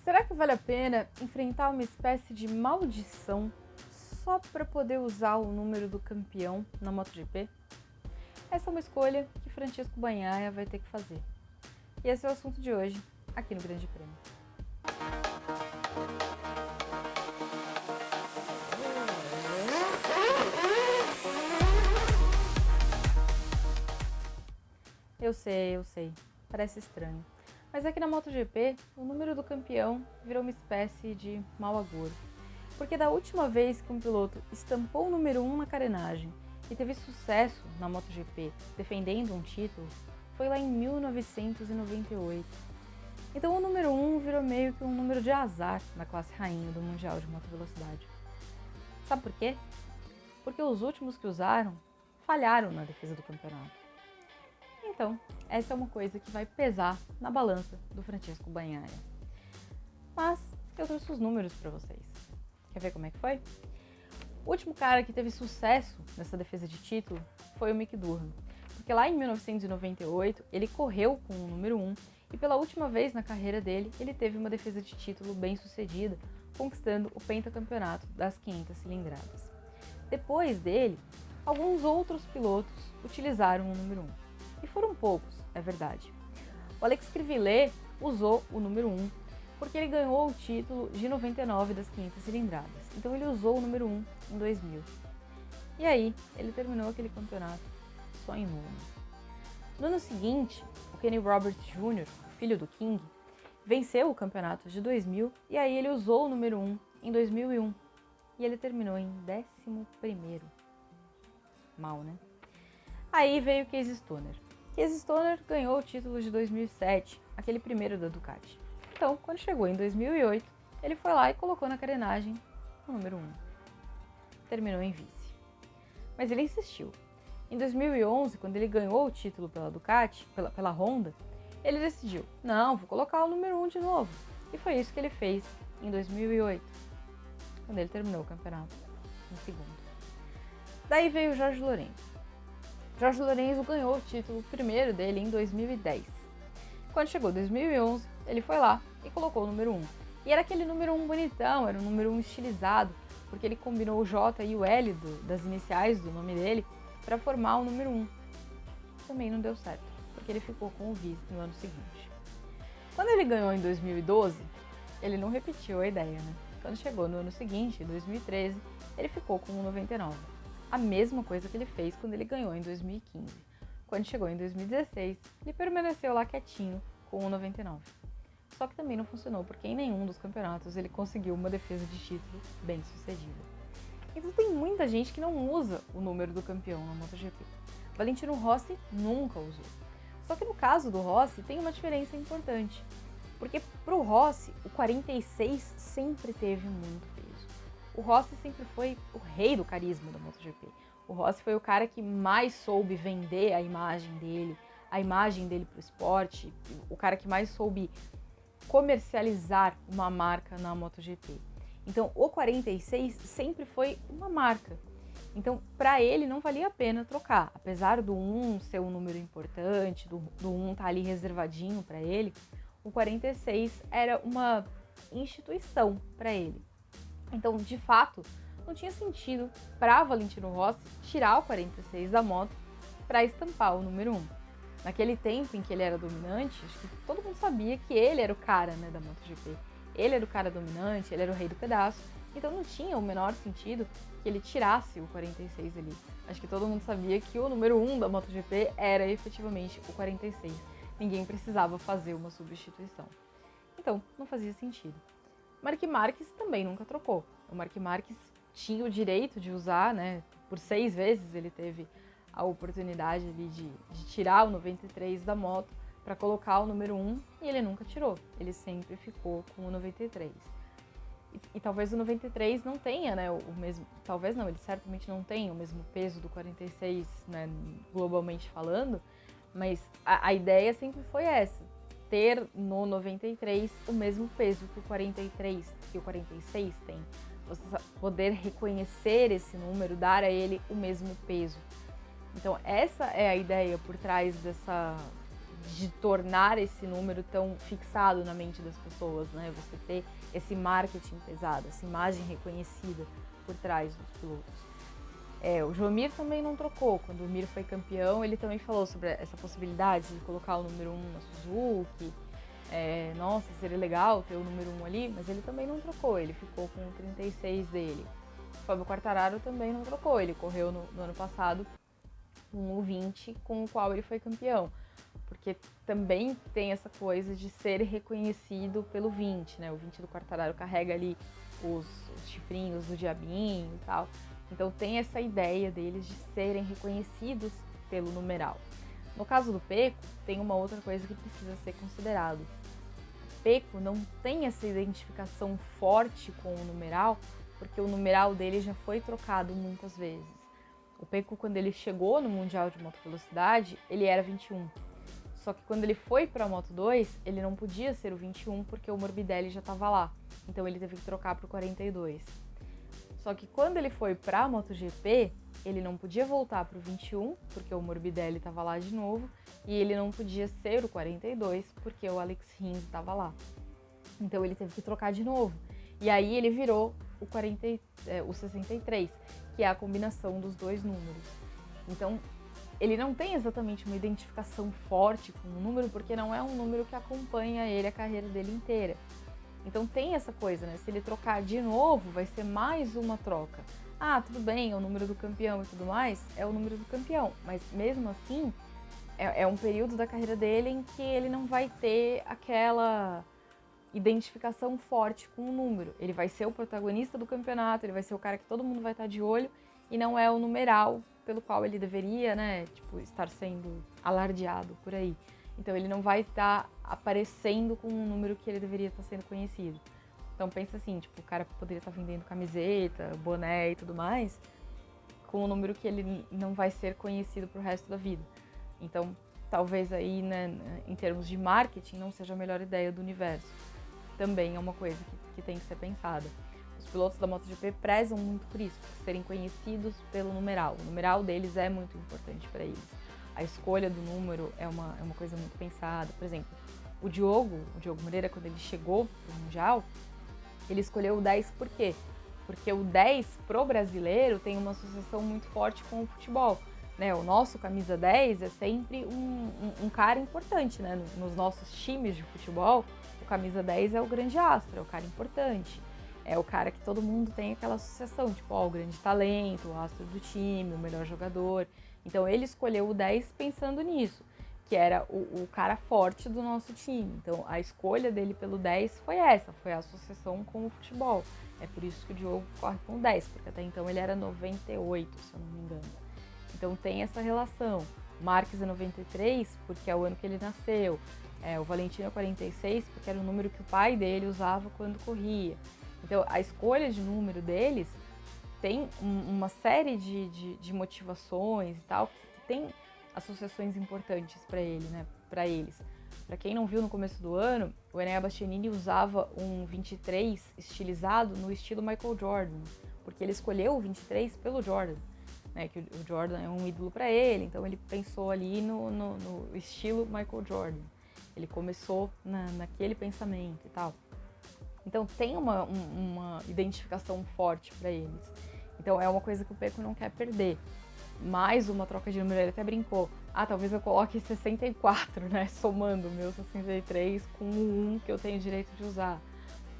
Será que vale a pena enfrentar uma espécie de maldição só para poder usar o número do campeão na MotoGP? Essa é uma escolha que Francesco Bagnaia vai ter que fazer. E esse é o assunto de hoje, aqui no Grande Prêmio. Eu sei, parece estranho. Mas aqui na MotoGP, o número do campeão virou uma espécie de mau agouro. Porque da última vez que um piloto estampou o número 1 na carenagem e teve sucesso na MotoGP defendendo um título, foi lá em 1998. Então o número 1 virou meio que um número de azar na classe rainha do Mundial de Motovelocidade. Sabe por quê? Porque os últimos que usaram falharam na defesa do campeonato. Então, essa é uma coisa que vai pesar na balança do Francesco Bagnaia. Mas eu trouxe os números para vocês. Quer ver como é que foi? O último cara que teve sucesso nessa defesa de título foi o Mick Durham. Porque lá em 1998 ele correu com o número 1 e pela última vez na carreira dele ele teve uma defesa de título bem sucedida, conquistando o pentacampeonato das 500 cilindradas. Depois dele, alguns outros pilotos utilizaram o número 1. E foram poucos, é verdade. O Alex Crivellet usou o número 1 porque ele ganhou o título de 99 das 500 cilindradas. Então ele usou o número 1 em 2000. E aí, ele terminou aquele campeonato só em nono. No ano seguinte, o Kenny Roberts Jr., filho do King, venceu o campeonato de 2000 e aí ele usou o número 1 em 2001. E ele terminou em 11º. Mal, né? Aí veio o Casey Stoner. Casey Stoner ganhou o título de 2007, aquele primeiro da Ducati. Então, quando chegou em 2008, ele foi lá e colocou na carenagem o número 1. Terminou em vice. Mas ele insistiu. Em 2011, quando ele ganhou o título pela Ducati, pela Honda, ele decidiu, não, vou colocar o número 1 de novo. E foi isso que ele fez em 2008, quando ele terminou o campeonato em segundo. Daí veio o Jorge Lorenzo. Jorge Lorenzo ganhou o título primeiro dele em 2010. Quando chegou 2011, ele foi lá e colocou o número 1. E era aquele número 1 bonitão, era um número 1 estilizado, porque ele combinou o J e o L das iniciais do nome dele para formar o número 1. Também não deu certo, porque ele ficou com o vice no ano seguinte. Quando ele ganhou em 2012, ele não repetiu a ideia, né? Quando chegou no ano seguinte, em 2013, ele ficou com o 99. A mesma coisa que ele fez quando ele ganhou em 2015. Quando chegou em 2016, ele permaneceu lá quietinho com o 99. Só que também não funcionou, porque em nenhum dos campeonatos ele conseguiu uma defesa de título bem sucedida. Então tem muita gente que não usa o número do campeão na MotoGP. Valentino Rossi nunca usou. Só que no caso do Rossi tem uma diferença importante, porque pro Rossi o 46 sempre teve muito peso. O Rossi sempre foi o rei do carisma da MotoGP. O Rossi foi o cara que mais soube vender a imagem dele para o esporte, o cara que mais soube comercializar uma marca na MotoGP. Então, o 46 sempre foi uma marca. Então, para ele não valia a pena trocar. Apesar do 1 ser um número importante, do 1 estar ali reservadinho para ele, o 46 era uma instituição para ele. Então, de fato, não tinha sentido para Valentino Rossi tirar o 46 da moto para estampar o número 1. Naquele tempo em que ele era dominante, acho que todo mundo sabia que ele era o cara, né, da MotoGP. Ele era o cara dominante, ele era o rei do pedaço, então não tinha o menor sentido que ele tirasse o 46 ali. Acho que todo mundo sabia que o número 1 da MotoGP era efetivamente o 46. Ninguém precisava fazer uma substituição. Então, não fazia sentido. Marc Marquez também nunca trocou. O Marc Marquez tinha o direito de usar, né? Por 6 vezes ele teve a oportunidade ali de tirar o 93 da moto para colocar o número 1 e ele nunca tirou. Ele sempre ficou com o 93. E talvez o 93 não tenha, né, o mesmo... Talvez não, ele certamente não tem o mesmo peso do 46, né, globalmente falando, mas a ideia sempre foi essa. Ter no 93 o mesmo peso que o 43, que o 46 tem. Você poder reconhecer esse número, dar a ele o mesmo peso. Então essa é a ideia por trás de tornar esse número tão fixado na mente das pessoas, né? Você ter esse marketing pesado, essa imagem reconhecida por trás dos pilotos. O João Mir também não trocou. Quando o Mir foi campeão, ele também falou sobre essa possibilidade de colocar o número 1 na Suzuki. Nossa, seria legal ter o número 1 ali, mas ele também não trocou, ele ficou com o 36 dele. O Fábio Quartararo também não trocou, ele correu no ano passado com o 20 com o qual ele foi campeão. Porque também tem essa coisa de ser reconhecido pelo 20, né? O 20 do Quartararo carrega ali os chifrinhos do diabinho e tal. Então tem essa ideia deles de serem reconhecidos pelo numeral. No caso do Pecco, tem uma outra coisa que precisa ser considerado. O Pecco não tem essa identificação forte com o numeral, porque o numeral dele já foi trocado muitas vezes. O Pecco, quando ele chegou no Mundial de Moto Velocidade, ele era 21. Só que quando ele foi para a Moto 2, ele não podia ser o 21 porque o Morbidelli já estava lá. Então ele teve que trocar para o 42. Só que quando ele foi para a MotoGP, ele não podia voltar para o 21 porque o Morbidelli estava lá de novo. E ele não podia ser o 42 porque o Alex Rins estava lá. Então ele teve que trocar de novo. E aí ele virou o 63, que é a combinação dos dois números. Então ele não tem exatamente uma identificação forte com o número, porque não é um número que acompanha ele a carreira dele inteira. Então tem essa coisa, né? Se ele trocar de novo, vai ser mais uma troca. Ah, tudo bem, é o número do campeão e tudo mais, é o número do campeão. Mas mesmo assim, é um período da carreira dele em que ele não vai ter aquela identificação forte com o número. Ele vai ser o protagonista do campeonato, ele vai ser o cara que todo mundo vai estar de olho e não é o numeral pelo qual ele deveria, né, estar sendo alardeado por aí. Então ele não vai estar aparecendo com um número que ele deveria estar sendo conhecido. Então pensa assim, o cara poderia estar vendendo camiseta, boné e tudo mais, com um número que ele não vai ser conhecido pro resto da vida. Então talvez aí, né, em termos de marketing, não seja a melhor ideia do universo. Também é uma coisa que tem que ser pensada. Os pilotos da MotoGP prezam muito por isso, por serem conhecidos pelo numeral. O numeral deles é muito importante para eles. A escolha do número é uma coisa muito pensada. Por exemplo, o Diogo Moreira, quando ele chegou para o Mundial, ele escolheu o 10 por quê? Porque o 10 pro brasileiro tem uma associação muito forte com o futebol. Né? O nosso camisa 10 é sempre um cara importante, né? Nos nossos times de futebol, o camisa 10 é o grande astro, é o cara importante. É o cara que todo mundo tem aquela associação, o grande talento, o astro do time, o melhor jogador. Então ele escolheu o 10 pensando nisso, que era o cara forte do nosso time. Então a escolha dele pelo 10 foi essa, foi a associação com o futebol. É por isso que o Diogo corre com o 10, porque até então ele era 98, se eu não me engano. Então tem essa relação. O Marques é 93, porque é o ano que ele nasceu. O Valentino é 46, porque era o número que o pai dele usava quando corria. Então, a escolha de número deles tem uma série de motivações e tal, que tem associações importantes para ele, né? Para eles. Para quem não viu no começo do ano, o Enea Bastianini usava um 23 estilizado no estilo Michael Jordan, porque ele escolheu o 23 pelo Jordan, né? Que o Jordan é um ídolo para ele, então ele pensou ali no estilo Michael Jordan. Ele começou naquele pensamento e tal. Então tem uma identificação forte para eles. Então é uma coisa que o Pecco não quer perder. Mais uma troca de número, ele até brincou. Talvez eu coloque 64, né? Somando o meu 63 com o 1 que eu tenho direito de usar.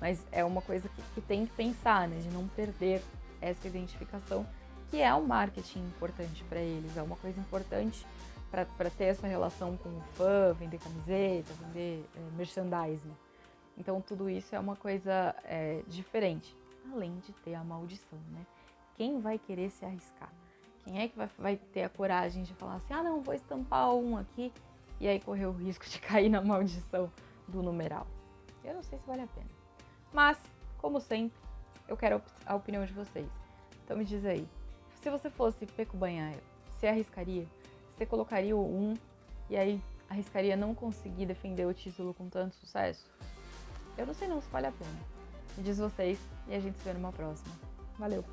Mas é uma coisa que tem que pensar, né? De não perder essa identificação, que é um marketing importante para eles. É uma coisa importante para ter essa relação com o fã, vender camiseta, vender merchandising. Então tudo isso é uma coisa diferente, além de ter a maldição, né? Quem vai querer se arriscar? Quem é que vai ter a coragem de falar assim, não, vou estampar um aqui e aí correr o risco de cair na maldição do numeral? Eu não sei se vale a pena. Mas, como sempre, eu quero a opinião de vocês. Então me diz aí, se você fosse Pecco Bagnaia, você arriscaria? Você colocaria o 1 e aí arriscaria não conseguir defender o título com tanto sucesso? Eu não sei não se vale a pena. Me diz vocês e a gente se vê numa próxima. Valeu!